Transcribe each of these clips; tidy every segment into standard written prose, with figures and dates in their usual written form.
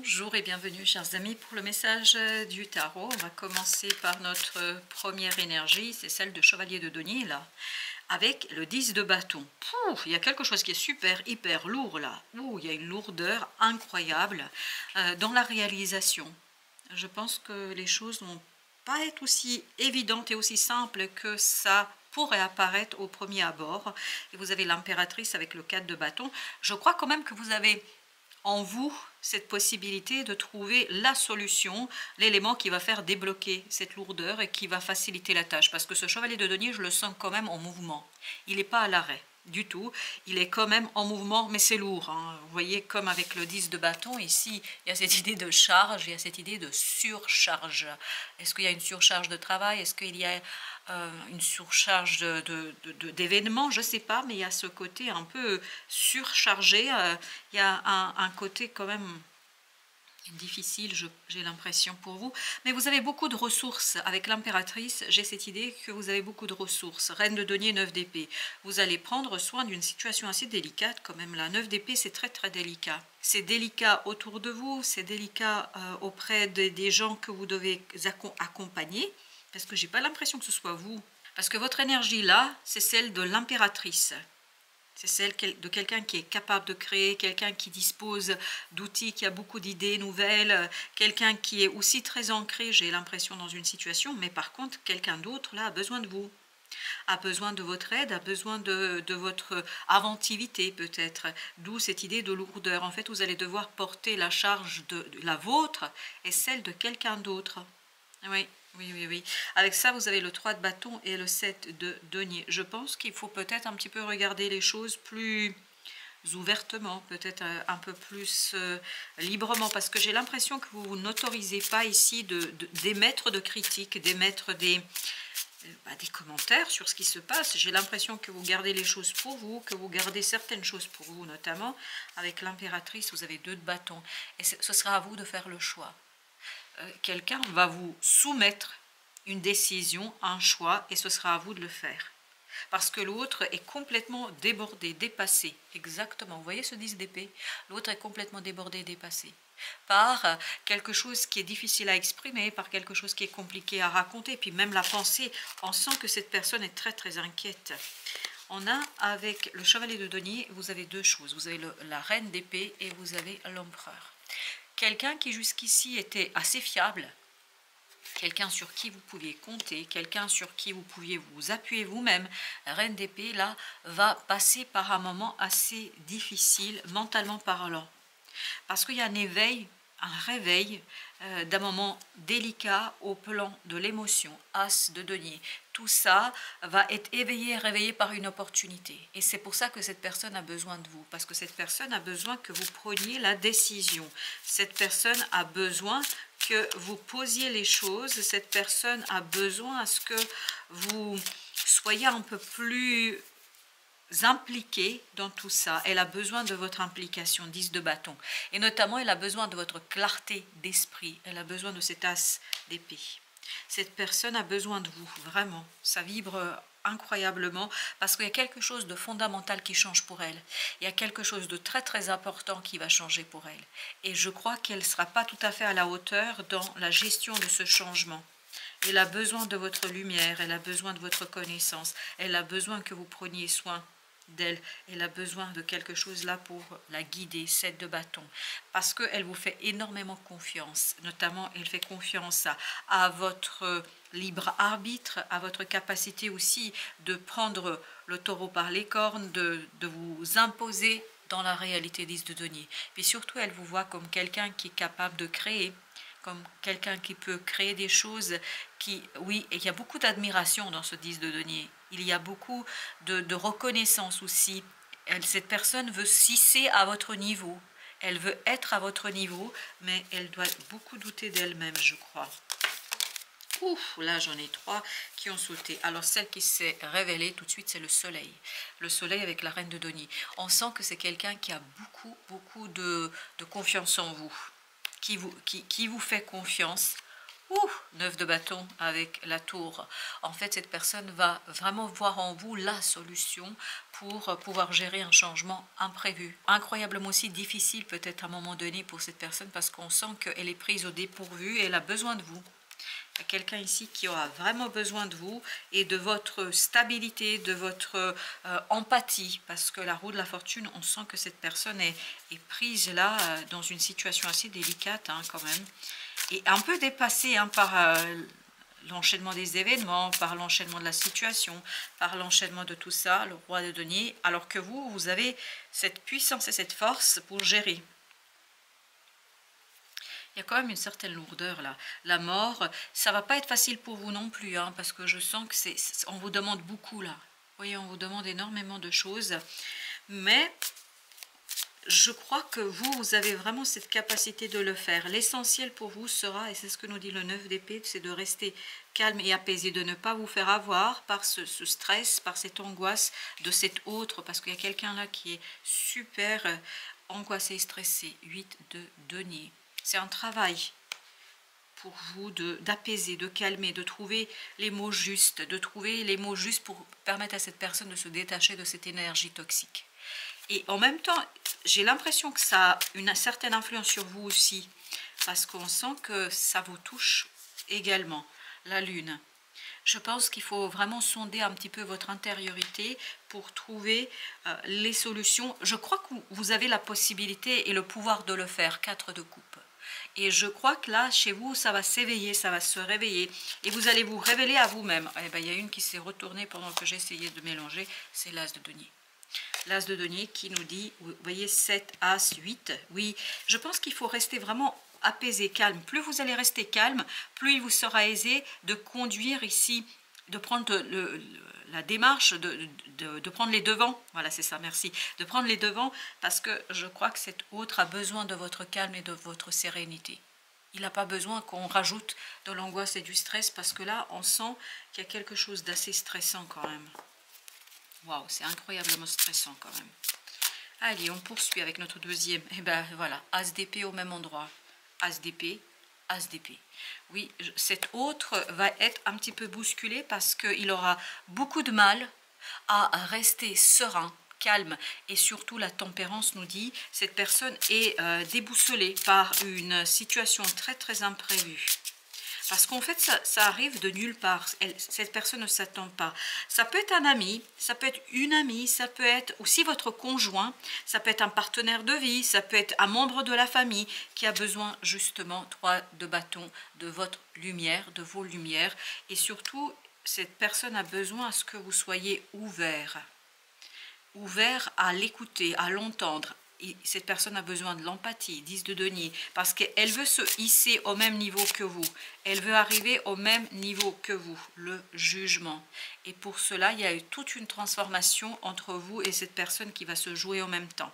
Bonjour et bienvenue chers amis pour le message du tarot. On va commencer par notre première énergie, c'est celle de Chevalier de Denier là, avec le 10 de bâton. Il y a quelque chose qui est super, hyper lourd là. Il y a une lourdeur incroyable dans la réalisation. Je pense que les choses vont pas être aussi évidentes et aussi simples que ça pourrait apparaître au premier abord. Et vous avez l'impératrice avec le 4 de bâton. Je crois quand même que vous avez en vous cette possibilité de trouver la solution, l'élément qui va faire débloquer cette lourdeur et qui va faciliter la tâche. Parce que ce chevalier de denier, je le sens quand même en mouvement. Il n'est pas à l'arrêt du tout. Il est quand même en mouvement, mais c'est lourd. Vous voyez, comme avec le 10 de bâton, ici, il y a cette idée de charge, il y a cette idée de surcharge. Est-ce qu'il y a une surcharge de travail? Est-ce qu'il y a une surcharge d'événements? Je ne sais pas, mais il y a ce côté un peu surchargé. Il y a un côté quand même difficile, j'ai l'impression pour vous, mais vous avez beaucoup de ressources avec l'impératrice. J'ai cette idée que vous avez beaucoup de ressources. Reine de denier, 9 d'épée, vous allez prendre soin d'une situation assez délicate quand même. La 9 d'épée, c'est très très délicat. C'est délicat autour de vous, c'est délicat auprès des gens que vous devez accompagner, parce que j'ai pas l'impression que ce soit vous, parce que votre énergie là, c'est celle de l'impératrice. C'est celle de quelqu'un qui est capable de créer, quelqu'un qui dispose d'outils, qui a beaucoup d'idées nouvelles, quelqu'un qui est aussi très ancré, j'ai l'impression, dans une situation, mais par contre, quelqu'un d'autre, là, a besoin de vous, a besoin de votre aide, a besoin de votre inventivité peut-être, d'où cette idée de lourdeur. En fait, vous allez devoir porter la charge de la vôtre et celle de quelqu'un d'autre. Oui. Oui. Avec ça, vous avez le 3 de bâton et le 7 de denier. Je pense qu'il faut peut-être un petit peu regarder les choses plus ouvertement, peut-être un peu plus librement, parce que j'ai l'impression que vous n'autorisez pas ici d'émettre de critiques, d'émettre des commentaires sur ce qui se passe. J'ai l'impression que vous gardez les choses pour vous, que vous gardez certaines choses pour vous, notamment avec l'impératrice, vous avez 2 de bâton. Et ce sera à vous de faire le choix. Quelqu'un va vous soumettre une décision, un choix, et ce sera à vous de le faire. Parce que l'autre est complètement débordé, dépassé. Exactement, vous voyez ce 10 d'épée? L'autre est complètement débordé, dépassé. Par quelque chose qui est difficile à exprimer, par quelque chose qui est compliqué à raconter, puis même la pensée, on sent que cette personne est très très inquiète. On a avec le chevalier de denier, vous avez 2 choses. Vous avez la reine d'épée et vous avez l'empereur. Quelqu'un qui jusqu'ici était assez fiable, quelqu'un sur qui vous pouviez compter, quelqu'un sur qui vous pouviez vous appuyer vous-même, reine d'épée, là, va passer par un moment assez difficile, mentalement parlant. Parce qu'il y a un éveil, un réveil d'un moment délicat au plan de l'émotion, as de denier. Tout ça va être éveillé, réveillé par une opportunité. Et c'est pour ça que cette personne a besoin de vous. Parce que cette personne a besoin que vous preniez la décision. Cette personne a besoin que vous posiez les choses. Cette personne a besoin à ce que vous soyez un peu plus impliquée dans tout ça. Elle a besoin de votre implication, 10 de bâton. Et notamment, elle a besoin de votre clarté d'esprit. Elle a besoin de cet as d'épée. Cette personne a besoin de vous, vraiment. Ça vibre incroyablement parce qu'il y a quelque chose de fondamental qui change pour elle. Il y a quelque chose de très très important qui va changer pour elle. Et je crois qu'elle ne sera pas tout à fait à la hauteur dans la gestion de ce changement. Elle a besoin de votre lumière, elle a besoin de votre connaissance, elle a besoin que vous preniez soin d'elle, elle a besoin de quelque chose là pour la guider, 7 de bâton, parce qu'elle vous fait énormément confiance, notamment elle fait confiance à votre libre arbitre, à votre capacité aussi de prendre le taureau par les cornes, de vous imposer dans la réalité 10 de denier. Puis surtout, elle vous voit comme quelqu'un qui est capable de créer, comme quelqu'un qui peut créer des choses qui, oui, et il y a beaucoup d'admiration dans ce 10 de denier. Il y a beaucoup de reconnaissance aussi. Cette personne veut s'hisser à votre niveau. Elle veut être à votre niveau, mais elle doit beaucoup douter d'elle-même, je crois. Ouf, là j'en ai 3 qui ont sauté. Alors celle qui s'est révélée tout de suite, c'est le soleil. Le soleil avec la reine de denier. On sent que c'est quelqu'un qui a beaucoup de confiance en vous. Qui vous fait confiance Ouh, 9 de bâton avec la tour. En fait, cette personne va vraiment voir en vous la solution pour pouvoir gérer un changement imprévu. Incroyablement aussi difficile peut-être à un moment donné pour cette personne parce qu'on sent qu'elle est prise au dépourvu et elle a besoin de vous. Il y a quelqu'un ici qui aura vraiment besoin de vous et de votre stabilité, de votre empathie, parce que la roue de la fortune, on sent que cette personne est prise là dans une situation assez délicate hein, quand même, et un peu dépassée hein, par l'enchaînement des événements, par l'enchaînement de la situation, par l'enchaînement de tout ça, le roi de denier, alors que vous, vous avez cette puissance et cette force pour gérer. Il y a quand même une certaine lourdeur là. La mort, ça va pas être facile pour vous non plus, hein, parce que je sens que on vous demande beaucoup là. Vous voyez, on vous demande énormément de choses. Mais je crois que vous avez vraiment cette capacité de le faire. L'essentiel pour vous sera, et c'est ce que nous dit le 9 d'épée, c'est de rester calme et apaisé, de ne pas vous faire avoir par ce stress, par cette angoisse de cet autre, parce qu'il y a quelqu'un là qui est super angoissé et stressé. 8 de denier. C'est un travail pour vous d'apaiser, de calmer, de trouver les mots justes, pour permettre à cette personne de se détacher de cette énergie toxique. Et en même temps, j'ai l'impression que ça a une certaine influence sur vous aussi, parce qu'on sent que ça vous touche également, la lune. Je pense qu'il faut vraiment sonder un petit peu votre intériorité pour trouver les solutions. Je crois que vous avez la possibilité et le pouvoir de le faire, 4 de coupe. Et je crois que là, chez vous, ça va s'éveiller, ça va se réveiller. Et vous allez vous révéler à vous-même. Eh ben, il y a une qui s'est retournée pendant que j'essayais de mélanger, c'est l'as de denier. L'as de denier qui nous dit, vous voyez, 7, as, 8. Oui, je pense qu'il faut rester vraiment apaisé, calme. Plus vous allez rester calme, plus il vous sera aisé de conduire ici, de prendre la démarche, de prendre les devants. Voilà, c'est ça, merci. De prendre les devants parce que je crois que cet autre a besoin de votre calme et de votre sérénité. Il n'a pas besoin qu'on rajoute de l'angoisse et du stress parce que là, on sent qu'il y a quelque chose d'assez stressant quand même. Waouh, c'est incroyablement stressant quand même. Allez, on poursuit avec notre deuxième. Et ben voilà, as d'épée au même endroit. As d'épée, as d'épée. Oui, cet autre va être un petit peu bousculé parce qu'il aura beaucoup de mal à rester serein, calme. Et surtout, la tempérance nous dit, cette personne est déboussolée par une situation très très imprévue. Parce qu'en fait, ça arrive de nulle part. Cette personne ne s'attend pas. Ça peut être un ami, ça peut être une amie, ça peut être aussi votre conjoint, ça peut être un partenaire de vie, ça peut être un membre de la famille qui a besoin justement, 3 de bâton, de votre lumière, de vos lumières. Et surtout, cette personne a besoin à ce que vous soyez ouvert à l'écouter, à l'entendre. Cette personne a besoin de l'empathie, 10 de denier, parce qu'elle veut se hisser au même niveau que vous. Elle veut arriver au même niveau que vous, le jugement. Et pour cela, il y a eu toute une transformation entre vous et cette personne qui va se jouer en même temps.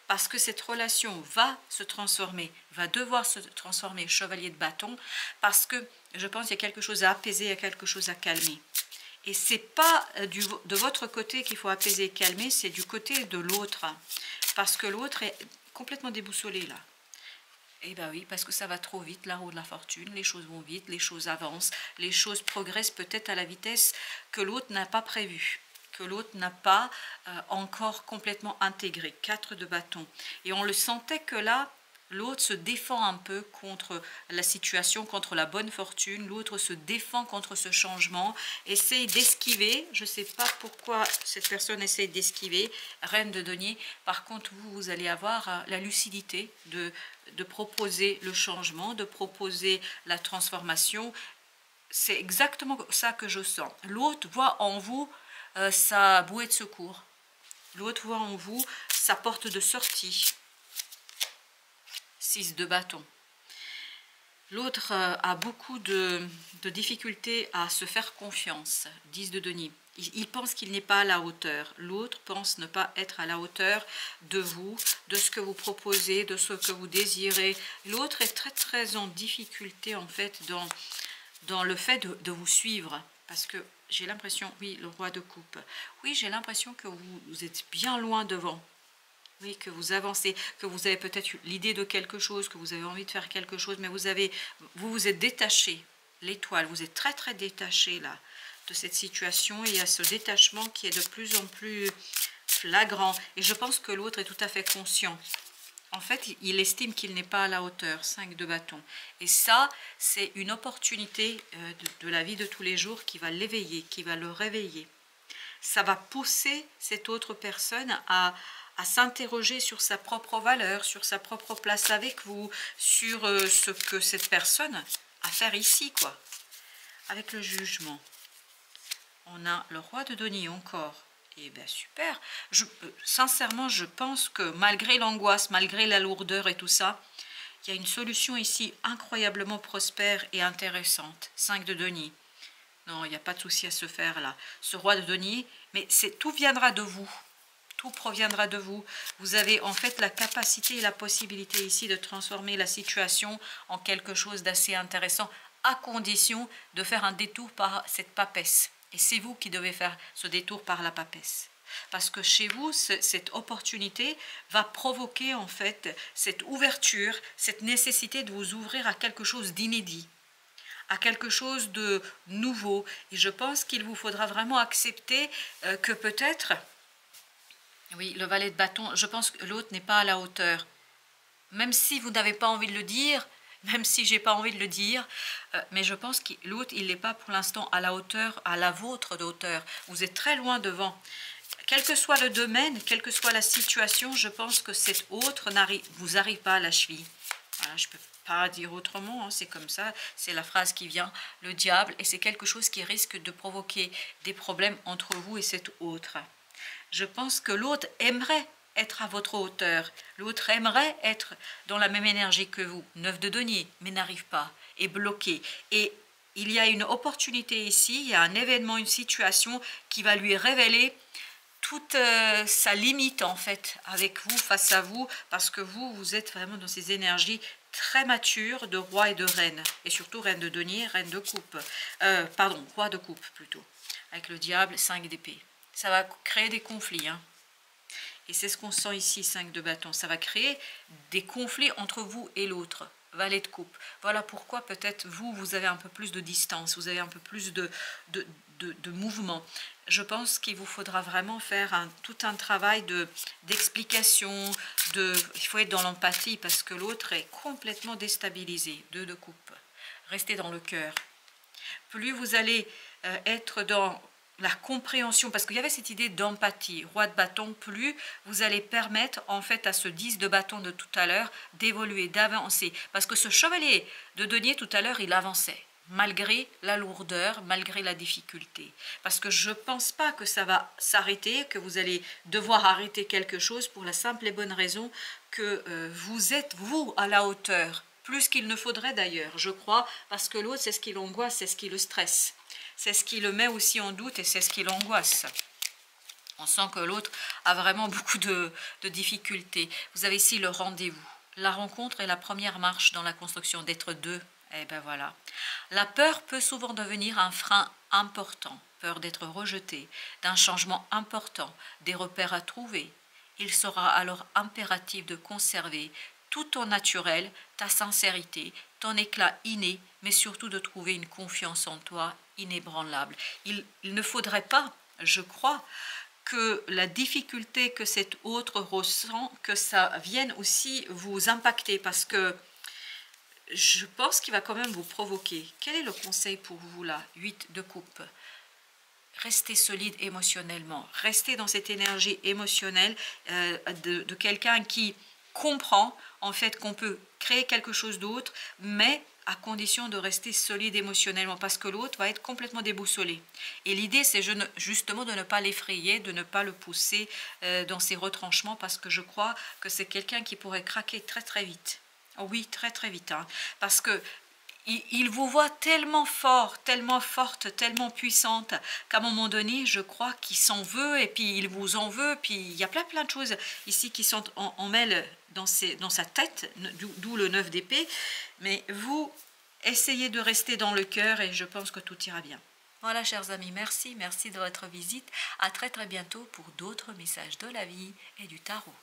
Parce que cette relation va se transformer, va devoir se transformer, chevalier de bâton, parce que je pense qu'il y a quelque chose à apaiser, il y a quelque chose à calmer. Et ce n'est pas de votre côté qu'il faut apaiser et calmer, c'est du côté de l'autre. Parce que l'autre est complètement déboussolé là. Et bien oui, parce que ça va trop vite, la roue de la fortune, les choses vont vite, les choses avancent, les choses progressent peut-être à la vitesse que l'autre n'a pas prévue, que l'autre n'a pas encore complètement intégré. 4 de bâton. Et on le sentait que là, l'autre se défend un peu contre la situation, contre la bonne fortune. L'autre se défend contre ce changement, essaye d'esquiver. Je ne sais pas pourquoi cette personne essaye d'esquiver. Reine de denier. Par contre, vous allez avoir la lucidité de proposer le changement, de proposer la transformation. C'est exactement ça que je sens. L'autre voit en vous sa bouée de secours. L'autre voit en vous sa porte de sortie. 6 de bâton. L'autre a beaucoup de difficultés à se faire confiance. 10 de denier. Il pense qu'il n'est pas à la hauteur. L'autre pense ne pas être à la hauteur de vous, de ce que vous proposez, de ce que vous désirez. L'autre est très très en difficulté en fait dans le fait de vous suivre. Parce que j'ai l'impression, oui, le roi de coupe. Oui, j'ai l'impression que vous êtes bien loin devant. Oui, que vous avancez, que vous avez peut-être l'idée de quelque chose, que vous avez envie de faire quelque chose, mais vous vous êtes détaché, l'étoile, vous êtes très très détaché là de cette situation. Et il y a ce détachement qui est de plus en plus flagrant. Et je pense que l'autre est tout à fait conscient. En fait, il estime qu'il n'est pas à la hauteur, 5 de bâton. Et ça, c'est une opportunité de la vie de tous les jours qui va l'éveiller, qui va le réveiller. Ça va pousser cette autre personne à s'interroger sur sa propre valeur, sur sa propre place avec vous, sur ce que cette personne a à faire ici, quoi. Avec le jugement. On a le roi de denier encore. Et bien super. Sincèrement, je pense que malgré l'angoisse, malgré la lourdeur et tout ça, il y a une solution ici incroyablement prospère et intéressante. 5 de denier. Non, il n'y a pas de souci à se faire là. Ce roi de denier, mais tout viendra de vous. Tout proviendra de vous. Vous avez en fait la capacité et la possibilité ici de transformer la situation en quelque chose d'assez intéressant, à condition de faire un détour par cette papesse. Et c'est vous qui devez faire ce détour par la papesse. Parce que chez vous, cette opportunité va provoquer en fait cette ouverture, cette nécessité de vous ouvrir à quelque chose d'inédit, à quelque chose de nouveau. Et je pense qu'il vous faudra vraiment accepter que peut-être, oui, le valet de bâton, je pense que l'autre n'est pas à la hauteur. Même si vous n'avez pas envie de le dire, même si j'ai pas envie de le dire, mais je pense que l'autre, il n'est pas pour l'instant à la hauteur, à la vôtre de hauteur. Vous êtes très loin devant. Quel que soit le domaine, quelle que soit la situation, je pense que cet autre vous arrive pas à la cheville. Voilà, je peux pas dire autrement, hein, c'est comme ça, c'est la phrase qui vient, le diable, et c'est quelque chose qui risque de provoquer des problèmes entre vous et cet autre. Je pense que l'autre aimerait être à votre hauteur. L'autre aimerait être dans la même énergie que vous. 9 de denier, mais n'arrive pas, est bloqué. Et il y a une opportunité ici, il y a un événement, une situation qui va lui révéler toute sa limite en fait avec vous, face à vous, parce que vous êtes vraiment dans ces énergies très matures de roi et de reine. Et surtout reine de denier, reine de coupe. Pardon, roi de coupe plutôt. Avec le diable, 5 d'épée. Ça va créer des conflits, hein. Et c'est ce qu'on sent ici, 5 de bâton. Ça va créer des conflits entre vous et l'autre. Valet de coupe. Voilà pourquoi peut-être vous avez un peu plus de distance, vous avez un peu plus de mouvement. Je pense qu'il vous faudra vraiment faire tout un travail d'explication, il faut être dans l'empathie parce que l'autre est complètement déstabilisé. 2 de coupe. Restez dans le cœur. Plus vous allez être dans la compréhension, parce qu'il y avait cette idée d'empathie, roi de bâton, plus vous allez permettre en fait à ce 10 de bâton de tout à l'heure d'évoluer, d'avancer. Parce que ce chevalier de denier tout à l'heure, il avançait, malgré la lourdeur, malgré la difficulté. Parce que je ne pense pas que ça va s'arrêter, que vous allez devoir arrêter quelque chose pour la simple et bonne raison que vous êtes, vous, à la hauteur. Plus qu'il ne faudrait d'ailleurs, je crois, parce que l'autre, c'est ce qui l'angoisse, c'est ce qui le stresse. C'est ce qui le met aussi en doute et c'est ce qui l'angoisse. On sent que l'autre a vraiment beaucoup de difficultés. Vous avez ici le rendez-vous. La rencontre est la première marche dans la construction d'être deux. Eh bien voilà. La peur peut souvent devenir un frein important. Peur d'être rejeté, d'un changement important, des repères à trouver. Il sera alors impératif de conserver tout ton naturel, ta sincérité, ton éclat inné, mais surtout de trouver une confiance en toi inébranlable. Il ne faudrait pas, je crois, que la difficulté que cet autre ressent, que ça vienne aussi vous impacter, parce que je pense qu'il va quand même vous provoquer. Quel est le conseil pour vous là? 8 de coupe. Restez solide émotionnellement, restez dans cette énergie émotionnelle de quelqu'un qui comprend en fait qu'on peut créer quelque chose d'autre, mais à condition de rester solide émotionnellement, parce que l'autre va être complètement déboussolé. Et l'idée, c'est justement de ne pas l'effrayer, de ne pas le pousser dans ses retranchements, parce que je crois que c'est quelqu'un qui pourrait craquer très très vite. Oh oui, très très vite, hein, parce que il vous voit tellement fort, tellement forte, tellement puissante, qu'à un moment donné, je crois qu'il s'en veut, et puis il vous en veut, puis il y a plein de choses ici qui sont en mêle dans sa tête, d'où le 9 d'épée, mais vous essayez de rester dans le cœur, et je pense que tout ira bien. Voilà, chers amis, merci de votre visite, à très très bientôt pour d'autres messages de la vie et du tarot.